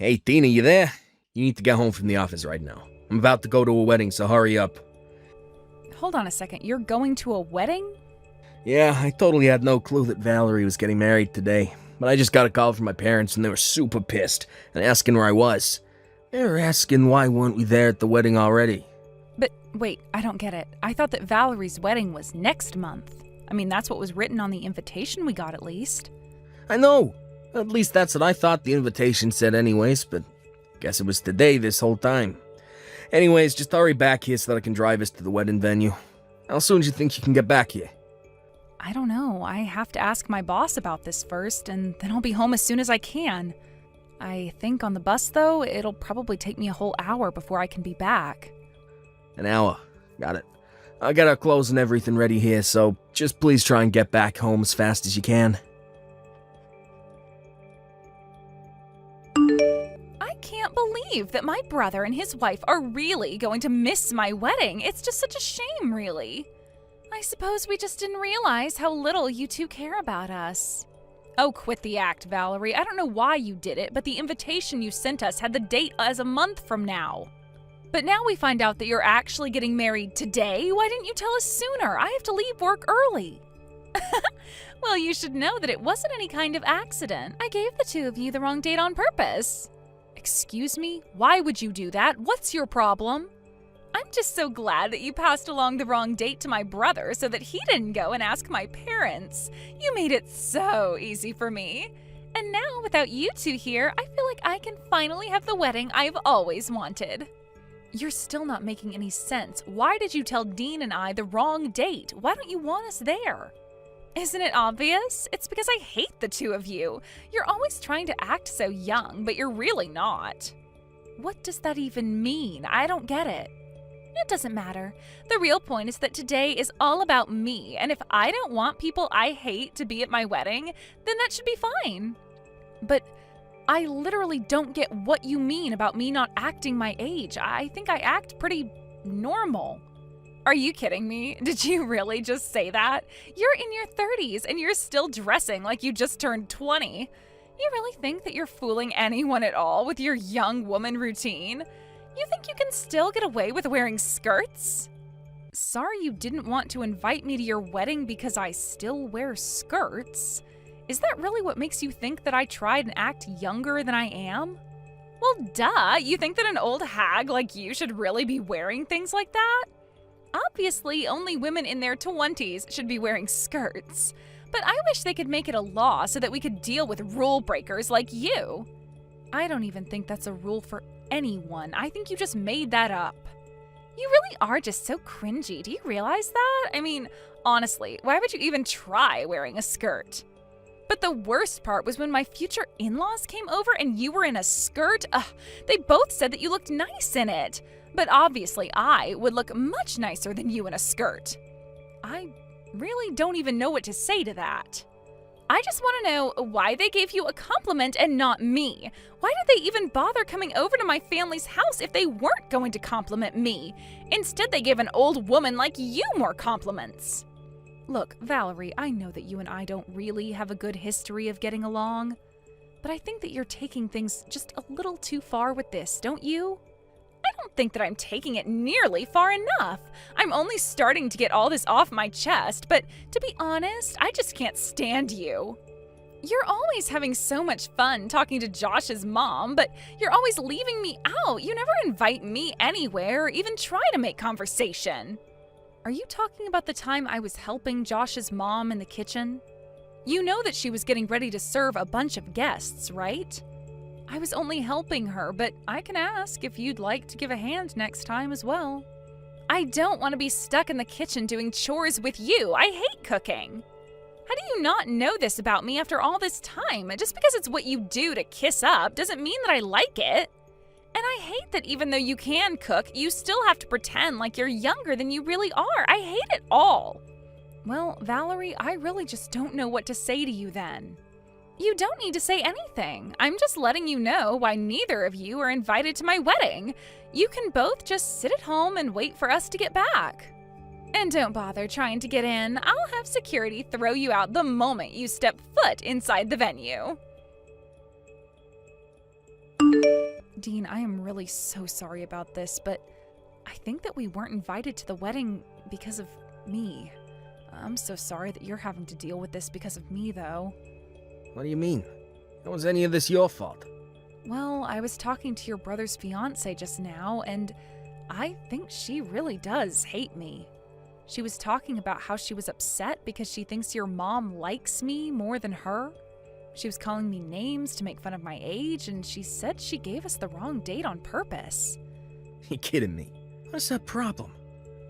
Hey, Tina, you there? You need to get home from the office right now. I'm about to go to a wedding, so hurry up. Hold on a second, you're going to a wedding? Yeah, I totally had no clue that Valerie was getting married today. But I just got a call from my parents and they were super pissed and asking where I was. They were asking why weren't we there at the wedding already. But wait, I don't get it. I thought that Valerie's wedding was next month. I mean, that's what was written on the invitation we got at least. I know. At least that's what I thought the invitation said anyways, but guess it was today this whole time. Anyways, just hurry back here so that I can drive us to the wedding venue. How soon do you think you can get back here? I don't know. I have to ask my boss about this first, and then I'll be home as soon as I can. I think on the bus, though, it'll probably take me a whole hour before I can be back. An hour. Got it. I got our clothes and everything ready here, so just please try and get back home as fast as you can. I can't believe that my brother and his wife are really going to miss my wedding. It's just such a shame, really. I suppose we just didn't realize how little you two care about us. Oh, quit the act, Valerie. I don't know why you did it, but the invitation you sent us had the date as a month from now. But now we find out that you're actually getting married today? Why didn't you tell us sooner? I have to leave work early. Well, you should know that it wasn't any kind of accident. I gave the two of you the wrong date on purpose. Excuse me? Why would you do that? What's your problem? I'm just so glad that you passed along the wrong date to my brother so that he didn't go and ask my parents. You made it so easy for me. And now, without you two here, I feel like I can finally have the wedding I've always wanted. You're still not making any sense. Why did you tell Dean and I the wrong date? Why don't you want us there? Isn't it obvious? It's because I hate the two of you. You're always trying to act so young, but you're really not. What does that even mean? I don't get it. It doesn't matter. The real point is that today is all about me, and if I don't want people I hate to be at my wedding, then that should be fine. But I literally don't get what you mean about me not acting my age. I think I act pretty normal. Are you kidding me? Did you really just say that? You're in your 30s and you're still dressing like you just turned 20. You really think that you're fooling anyone at all with your young woman routine? You think you can still get away with wearing skirts? Sorry you didn't want to invite me to your wedding because I still wear skirts. Is that really what makes you think that I tried and act younger than I am? Well, duh. You think that an old hag like you should really be wearing things like that? Obviously, only women in their 20s should be wearing skirts. But I wish they could make it a law so that we could deal with rule breakers like you. I don't even think that's a rule for anyone. I think you just made that up. You really are just so cringy. Do you realize that? I mean, honestly, why would you even try wearing a skirt? But the worst part was when my future in-laws came over and you were in a skirt. They both said that you looked nice in it. But obviously I would look much nicer than you in a skirt. I really don't even know what to say to that. I just want to know why they gave you a compliment and not me. Why did they even bother coming over to my family's house if they weren't going to compliment me? Instead, they gave an old woman like you more compliments. Look, Valerie, I know that you and I don't really have a good history of getting along, but I think that you're taking things just a little too far with this, don't you? I don't think that I'm taking it nearly far enough. I'm only starting to get all this off my chest, but to be honest, I just can't stand you. You're always having so much fun talking to Josh's mom, but you're always leaving me out. You never invite me anywhere or even try to make conversation. Are you talking about the time I was helping Josh's mom in the kitchen? You know that she was getting ready to serve a bunch of guests, right? I was only helping her, but I can ask if you'd like to give a hand next time as well. I don't want to be stuck in the kitchen doing chores with you. I hate cooking. How do you not know this about me after all this time? Just because it's what you do to kiss up doesn't mean that I like it. And I hate that even though you can cook, you still have to pretend like you're younger than you really are. I hate it all. Well, Valerie, I really just don't know what to say to you then. You don't need to say anything. I'm just letting you know why neither of you are invited to my wedding. You can both just sit at home and wait for us to get back. And don't bother trying to get in. I'll have security throw you out the moment you step foot inside the venue. Dean, I am really so sorry about this, but I think that we weren't invited to the wedding because of me. I'm so sorry that you're having to deal with this because of me, though. What do you mean? How was any of this your fault? Well, I was talking to your brother's fiancée just now, and I think she really does hate me. She was talking about how she was upset because she thinks your mom likes me more than her. She was calling me names to make fun of my age, and she said she gave us the wrong date on purpose. You kidding me? What's that problem?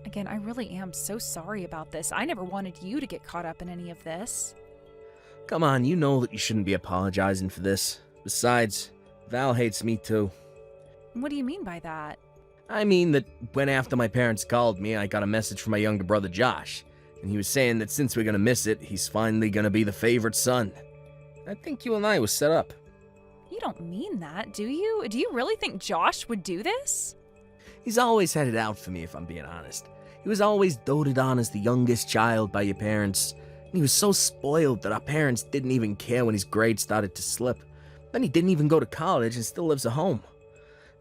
Again, I really am so sorry about this. I never wanted you to get caught up in any of this. Come on, you know that you shouldn't be apologizing for this. Besides, Val hates me too. What do you mean by that? I mean that when after my parents called me, I got a message from my younger brother Josh, and he was saying that since we're gonna miss it, he's finally gonna be the favorite son. I think you and I was set up. You don't mean that, do you? Do you really think Josh would do this? He's always had it out for me, if I'm being honest. He was always doted on as the youngest child by your parents, and he was so spoiled that our parents didn't even care when his grades started to slip. Then he didn't even go to college and still lives at home.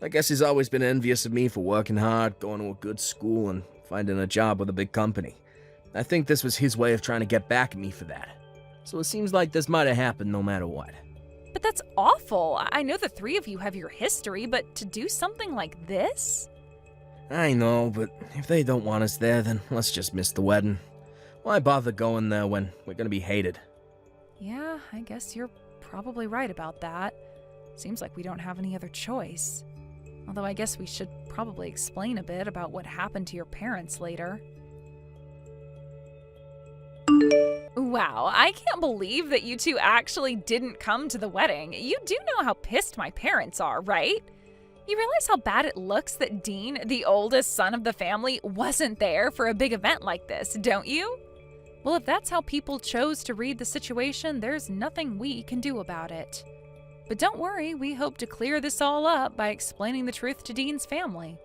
I guess he's always been envious of me for working hard, going to a good school, and finding a job with a big company. I think this was his way of trying to get back at me for that. So it seems like this might have happened no matter what. But that's awful. I know the three of you have your history, but to do something like this? I know, but if they don't want us there, then let's just miss the wedding. Why bother going there when we're gonna be hated? Yeah, I guess you're probably right about that. Seems like we don't have any other choice. Although I guess we should probably explain a bit about what happened to your parents later. Wow, I can't believe that you two actually didn't come to the wedding. You do know how pissed my parents are, right? You realize how bad it looks that Dean, the oldest son of the family, wasn't there for a big event like this, don't you? Well, if that's how people chose to read the situation, there's nothing we can do about it. But don't worry, we hope to clear this all up by explaining the truth to Dean's family.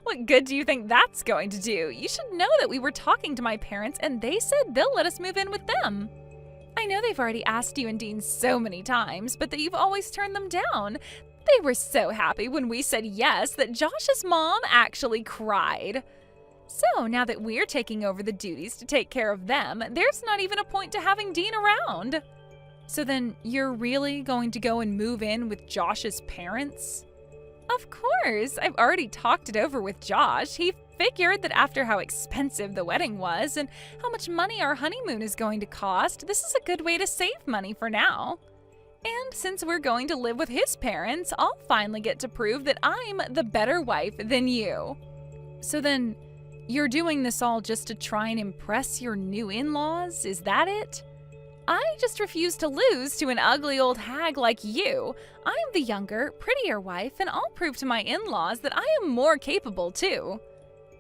What good do you think that's going to do? You should know that we were talking to my parents and they said they'll let us move in with them. I know they've already asked you and Dean so many times, but that you've always turned them down. They were so happy when we said yes that Josh's mom actually cried. So now that we're taking over the duties to take care of them, there's not even a point to having Dean around. So then you're really going to go and move in with Josh's parents? Of course, I've already talked it over with Josh. He figured that after how expensive the wedding was and how much money our honeymoon is going to cost, this is a good way to save money for now. And since we're going to live with his parents, I'll finally get to prove that I'm the better wife than you. So then, you're doing this all just to try and impress your new in-laws? Is that it? I just refuse to lose to an ugly old hag like you. I'm the younger, prettier wife, and I'll prove to my in-laws that I am more capable too.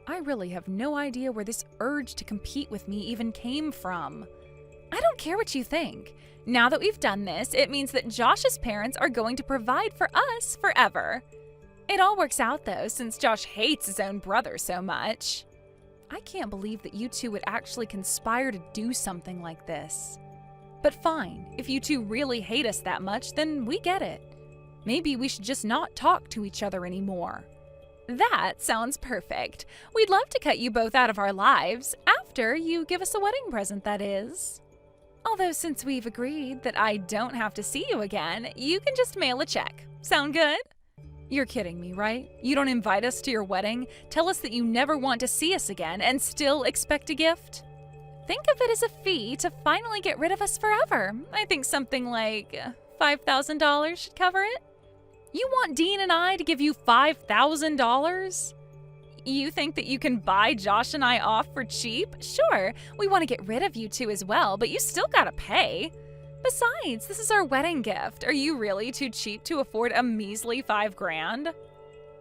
I really have no idea where this urge to compete with me even came from. I don't care what you think. Now that we've done this, it means that Josh's parents are going to provide for us forever. It all works out though, since Josh hates his own brother so much. I can't believe that you two would actually conspire to do something like this. But fine, if you two really hate us that much, then we get it. Maybe we should just not talk to each other anymore. That sounds perfect. We'd love to cut you both out of our lives, after you give us a wedding present, that is. Although since we've agreed that I don't have to see you again, you can just mail a check. Sound good? You're kidding me, right? You don't invite us to your wedding, tell us that you never want to see us again, and still expect a gift? Think of it as a fee to finally get rid of us forever. I think something like $5,000 should cover it. You want Dean and I to give you $5,000? You think that you can buy Josh and I off for cheap? Sure, we want to get rid of you two as well, but you still gotta pay. Besides, this is our wedding gift. Are you really too cheap to afford a measly $5,000?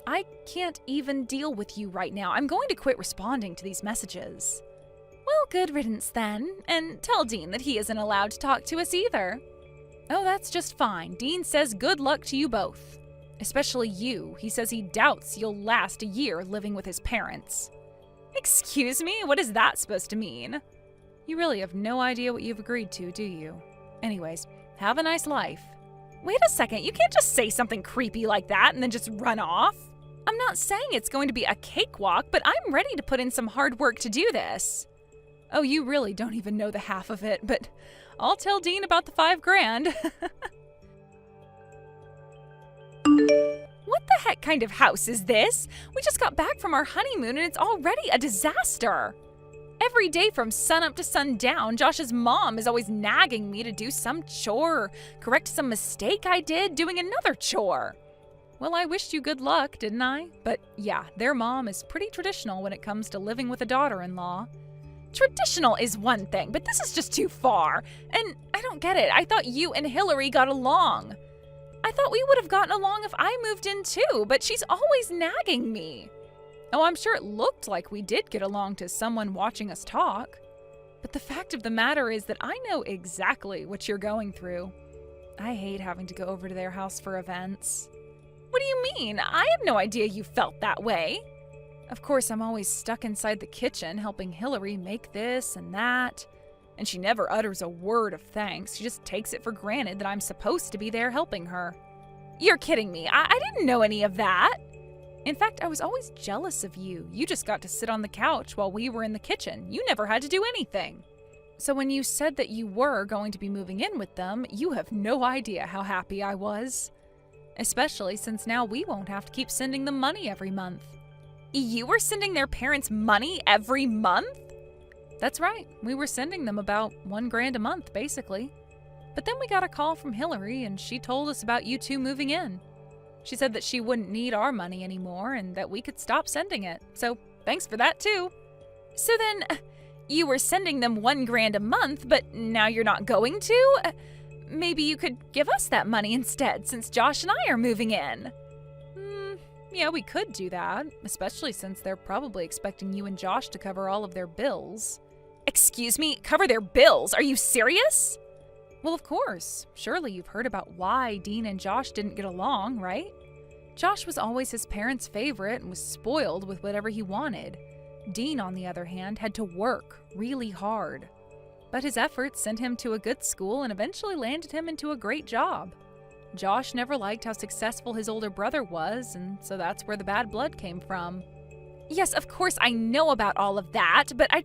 I can't even deal with you right now. I'm going to quit responding to these messages. Well, good riddance then, and tell Dean that he isn't allowed to talk to us either. Oh, that's just fine. Dean says good luck to you both. Especially you. He says he doubts you'll last a year living with his parents. Excuse me? What is that supposed to mean? You really have no idea what you've agreed to, do you? Anyways, have a nice life. Wait a second, you can't just say something creepy like that and then just run off. I'm not saying it's going to be a cakewalk, but I'm ready to put in some hard work to do this. Oh, you really don't even know the half of it, but I'll tell Dean about the $5,000. What the heck kind of house is this? We just got back from our honeymoon and it's already a disaster. Every day from sunup to sundown, Josh's mom is always nagging me to do some chore or correct some mistake I did doing another chore. Well, I wished you good luck, didn't I? But yeah, their mom is pretty traditional when it comes to living with a daughter-in-law. Traditional is one thing, but this is just too far. And I don't get it. I thought you and Hillary got along. I thought we would have gotten along if I moved in too, but she's always nagging me. Oh, I'm sure it looked like we did get along to someone watching us talk. But the fact of the matter is that I know exactly what you're going through. I hate having to go over to their house for events. What do you mean? I have no idea you felt that way. Of course, I'm always stuck inside the kitchen helping Hillary make this and that. And she never utters a word of thanks. She just takes it for granted that I'm supposed to be there helping her. You're kidding me. I didn't know any of that. In fact, I was always jealous of you. You just got to sit on the couch while we were in the kitchen. You never had to do anything. So when you said that you were going to be moving in with them, you have no idea how happy I was. Especially since now we won't have to keep sending them money every month. You were sending their parents money every month? That's right. We were sending them about $1,000 a month, basically. But then we got a call from Hillary and she told us about you two moving in. She said that she wouldn't need our money anymore and that we could stop sending it. So thanks for that too. So then, you were sending them $1,000 a month, but now you're not going to? Maybe you could give us that money instead since Josh and I are moving in. Yeah, we could do that, especially since they're probably expecting you and Josh to cover all of their bills. Excuse me, cover their bills? Are you serious? Well, of course. Surely you've heard about why Dean and Josh didn't get along, right? Josh was always his parents' favorite and was spoiled with whatever he wanted. Dean, on the other hand, had to work really hard. But his efforts sent him to a good school and eventually landed him into a great job. Josh never liked how successful his older brother was, and so that's where the bad blood came from. Yes, of course I know about all of that, but I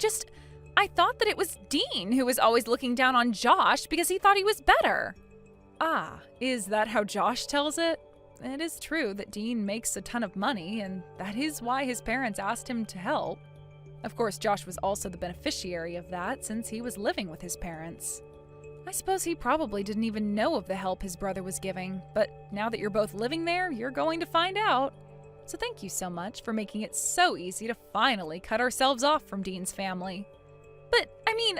thought that it was Dean who was always looking down on Josh because he thought he was better. Ah, is that how Josh tells it? It is true that Dean makes a ton of money, and that is why his parents asked him to help. Of course, Josh was also the beneficiary of that since he was living with his parents. I suppose he probably didn't even know of the help his brother was giving, but now that you're both living there, you're going to find out. So thank you so much for making it so easy to finally cut ourselves off from Dean's family. But, I mean,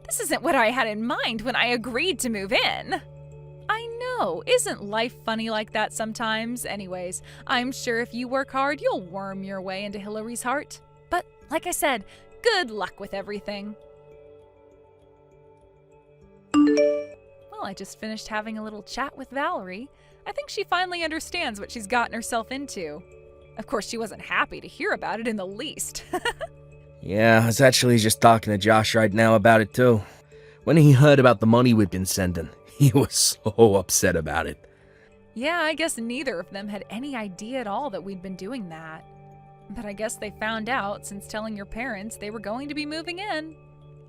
this isn't what I had in mind when I agreed to move in. I know, isn't life funny like that sometimes? Anyways, I'm sure if you work hard, you'll worm your way into Hillary's heart. But, like I said, good luck with everything. Well, I just finished having a little chat with Valerie. I think she finally understands what she's gotten herself into. Of course, she wasn't happy to hear about it in the least. Yeah, I was actually just talking to Josh right now about it too. When he heard about the money we'd been sending, he was so upset about it. Yeah, I guess neither of them had any idea at all that we'd been doing that. But I guess they found out since telling your parents they were going to be moving in.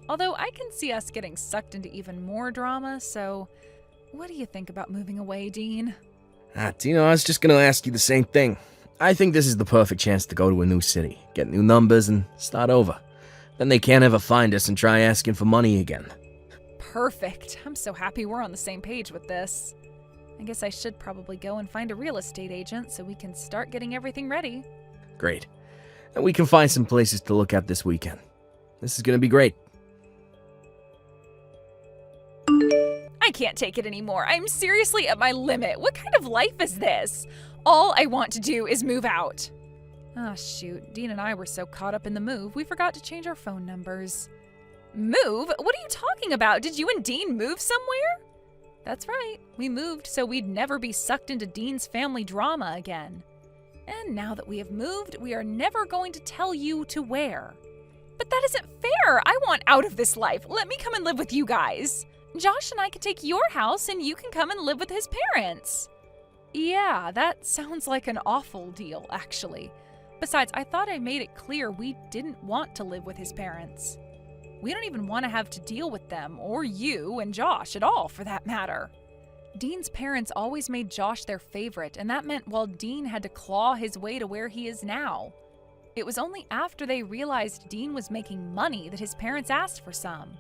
Although I can see us getting sucked into even more drama, so what do you think about moving away, Dean? Tino, I was just gonna ask you the same thing. I think this is the perfect chance to go to a new city, get new numbers, and start over. Then they can't ever find us and try asking for money again. Perfect. I'm so happy we're on the same page with this. I guess I should probably go and find a real estate agent so we can start getting everything ready. Great. And we can find some places to look at this weekend. This is gonna be great. I can't take it anymore. I'm seriously at my limit. What kind of life is this? All I want to do is move out. Oh, shoot. Dean and I were so caught up in the move, we forgot to change our phone numbers. Move? What are you talking about? Did you and Dean move somewhere? That's right. We moved so we'd never be sucked into Dean's family drama again. And now that we have moved, we are never going to tell you to where. But that isn't fair. I want out of this life. Let me come and live with you guys. Josh and I can take your house and you can come and live with his parents. Yeah, that sounds like an awful deal, actually. Besides, I thought I made it clear we didn't want to live with his parents. We don't even want to have to deal with them, or you and Josh at all, for that matter. Dean's parents always made Josh their favorite, and that meant while Dean had to claw his way to where he is now. It was only after they realized Dean was making money that his parents asked for some.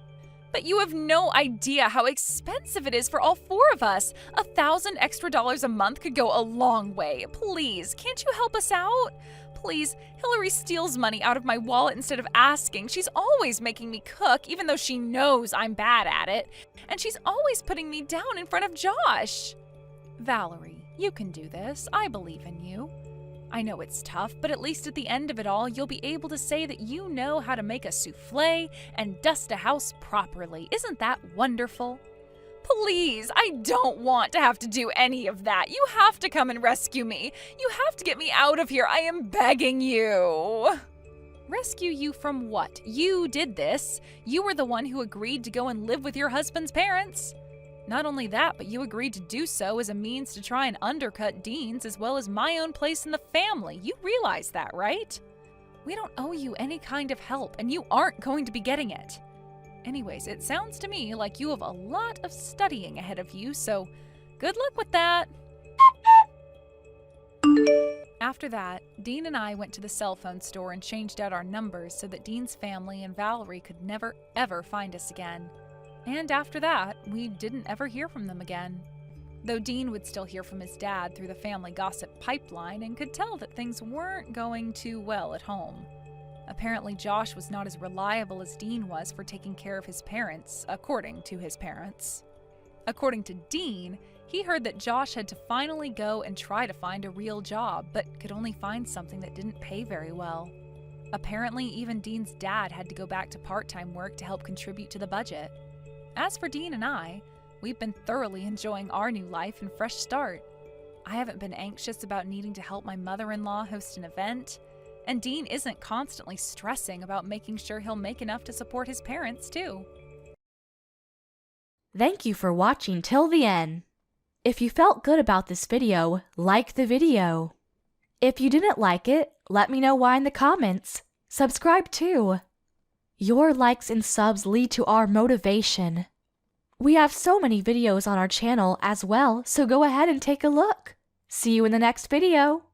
But you have no idea how expensive it is for all four of us. $1,000 extra a month could go a long way. Please, can't you help us out? Please, Hillary steals money out of my wallet instead of asking. She's always making me cook, even though she knows I'm bad at it. And she's always putting me down in front of Josh. Valerie, you can do this. I believe in you. I know it's tough, but at least at the end of it all, you'll be able to say that you know how to make a souffle and dust a house properly. Isn't that wonderful? Please, I don't want to have to do any of that. You have to come and rescue me. You have to get me out of here. I am begging you. Rescue you from what? You did this. You were the one who agreed to go and live with your husband's parents. Not only that, but you agreed to do so as a means to try and undercut Dean's as well as my own place in the family. You realize that, right? We don't owe you any kind of help, and you aren't going to be getting it. Anyways, it sounds to me like you have a lot of studying ahead of you, so good luck with that. After that, Dean and I went to the cell phone store and changed out our numbers so that Dean's family and Valerie could never, ever find us again. And after that, we didn't ever hear from them again. Though Dean would still hear from his dad through the family gossip pipeline and could tell that things weren't going too well at home. Apparently, Josh was not as reliable as Dean was for taking care of his parents, according to his parents. According to Dean, he heard that Josh had to finally go and try to find a real job, but could only find something that didn't pay very well. Apparently, even Dean's dad had to go back to part-time work to help contribute to the budget. As for Dean and I, we've been thoroughly enjoying our new life and fresh start. I haven't been anxious about needing to help my mother-in-law host an event, and Dean isn't constantly stressing about making sure he'll make enough to support his parents, too. Thank you for watching till the end. If you felt good about this video, like the video. If you didn't like it, let me know why in the comments. Subscribe too. Your likes and subs lead to our motivation. We have so many videos on our channel as well, so go ahead and take a look. See you in the next video.